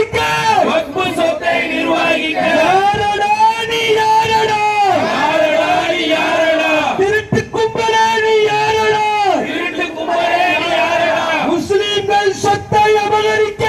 நிர்வகிக்க வக்பு சொத்தை நிர்வகிக்க யாரடா நீ யாரடா யாரடா நீ யாரடா திருட்டு கும்பலே நீ யாரடா திருட்டு கும்பலே நீ யாரடா முஸ்லிம்கள் சொத்தை அபகரிக்க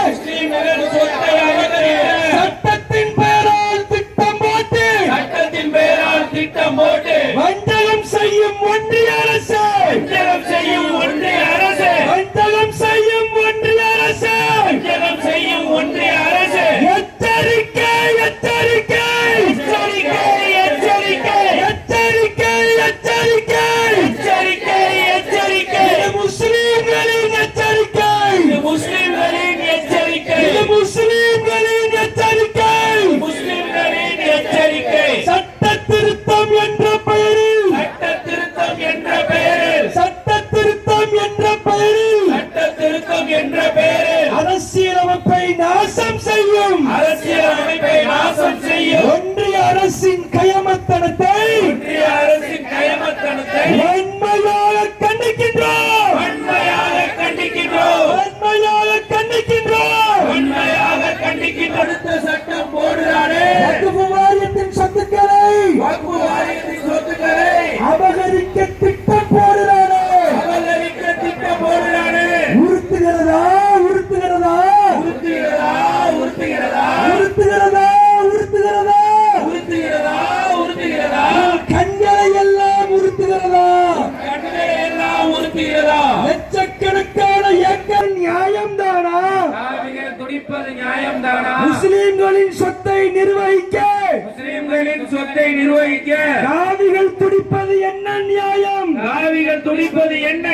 முஸ்லிம்கள் சொத்தை அபகரிக்க சட்டத்தின் பெயரால் திட்டம் போட்டு சட்டத்தின் பெயரால் திட்டம் போட்டு வஞ்சகம் செய்யும் ஒன்றிய அரசு வஞ்சகம் செய்யும் ஒன்றிய அரசு வஞ்சகம் செய்யும் ஒன்றிய அரசு வஞ்சகம் செய்யும் ஒன்றிய அரசு எச்சரிக்கை எச்சரிக்கை எச்சரிக்கை எச்சரிக்கை எச்சரிக்கை எச்சரிக்கை எச்சரிக்கை எச்சரிக்கை இது முஸ்லிம்களின் எச்சரிக்கை இது முஸ்லிம்களின் எச்சரிக்கை இது முஸ்லிம்களின் எச்சரிக்கை முஸ்லிம்களின் எச்சரிக்கை சட்ட திருத்தம் என்ற பெயரில் சட்ட திருத்தம் என்ற பெயரில் சட்ட திருத்தம் என்ற பெயரில் சட்ட திருத்தம் என்ற பெயரில் அரசியலமைப்பை நாசம் செய்யும் அரசியல் அமைப்பை நாசம் செய்யும் ஒன்றிய அரசின் கயமத்தனத்தை ஒன்றிய அரசின் கயமத்தனத்தை வன்மையாக கண்டிக்கின்றோம் வன்மையாக கண்டிக்கின்றோம் வன்மையாக கண்டிக்கின்றோம் வன்மையாக கண்டிக்கின்ற அடுத்த சட்டம் போடுறானே வக்ஃபு வாரியத்தின் சொத்துக்களை வக்பு வாரியத்தின் சொத்துக்களை அபகரிக்க திட்டம் போடுறானே அபகரிக்க திட்டம் போடுறானே உறுத்துகிறதா உறுத்துகிறதா உறுத்துகிறதா உறுத்துகிறதா உறுத்துகிறதா உறுத்துகிறதா உறுத்துகிறதா உறுத்துகிறதா கண்களை எல்லாம் உறுத்துகிறதா கண்களை எல்லாம் உறுத்துகிறதா லட்சக்கணக்கான ஏக்கர் நியாயம்தானா காவிகள் துடிப்பது நியாயம்தானா முஸ்லிம்களின் சொத்தை நிர்வகிக்க முஸ்லிம்களின் சொத்தை நிர்வகிக்க காவிகள் துடிப்பது என்ன நியாயம் காவிகள் துடிப்பது என்ன